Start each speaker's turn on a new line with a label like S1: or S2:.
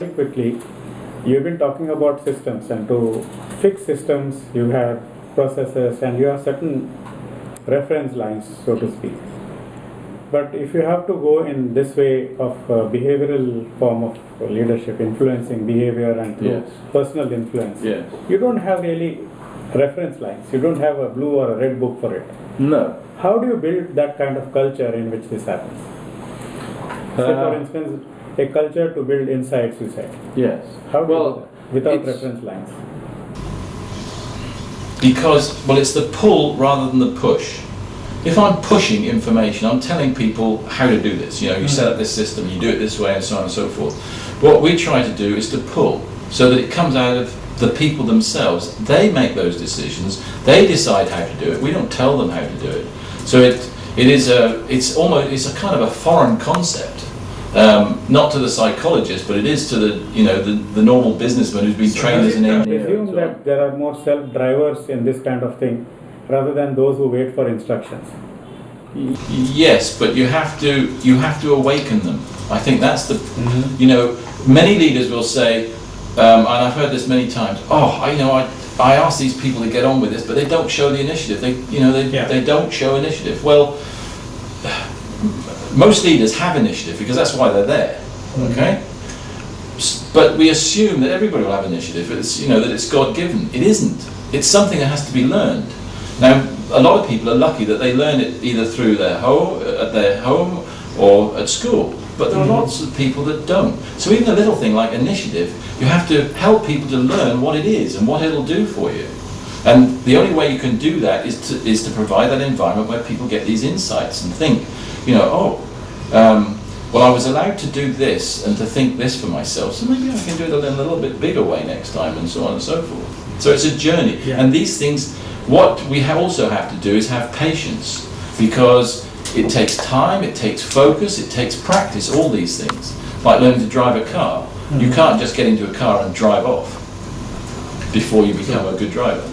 S1: touching quickly, you've been talking about systems, and to fix systems, you have processes and you have certain reference lines, so to speak. But if you have to go in this way of behavioral form of leadership, influencing behavior and through
S2: Yes.
S1: personal influence,
S2: Yes.
S1: you don't have really reference lines. You don't have a blue or a red book for it.
S2: No.
S1: How do you build that kind of culture in which this happens? Say, for instance, a culture to build insights, you said.
S2: Yes.
S1: How do you do
S2: Well,
S1: that without
S2: it's-
S1: reference lines?
S2: Because, well, it's the pull rather than the push. If I'm pushing information, I'm telling people how to do this. You know, you set up this system, you do it this way, and so on and so forth. What we try to do is to pull, so that it comes out of the people themselves. They make those decisions. They decide how to do it. We don't tell them how to do it. So it's a kind of a foreign concept. Not to the psychologist, but it is to the normal businessman who's been trained as an engineer.
S1: Assume that there are more self-drivers in this kind of thing rather than those who wait for instructions.
S2: Yes, but you have to awaken them. I think that's the many leaders will say, and I've heard this many times. I ask these people to get on with this, but they don't show the initiative. They don't show initiative. Well, most leaders have initiative because that's why they're there. Okay, but we assume that everybody will have initiative. It's that it's God-given. It isn't. It's something that has to be learned. Now, a lot of people are lucky that they learn it either through their home or at school. But there are lots of people that don't. So even a little thing like initiative, you have to help people to learn what it is and what it'll do for you. And the only way you can do that is to provide that environment where people get these insights and think, well, I was allowed to do this and to think this for myself, so maybe I can do it in a little bit bigger way next time, and so on and so forth. So it's a journey.
S1: Yeah.
S2: And these things, what we also have to do is have patience, because it takes time, it takes focus, it takes practice, all these things. Like learning to drive a car. You can't just get into a car and drive off before you become a good driver.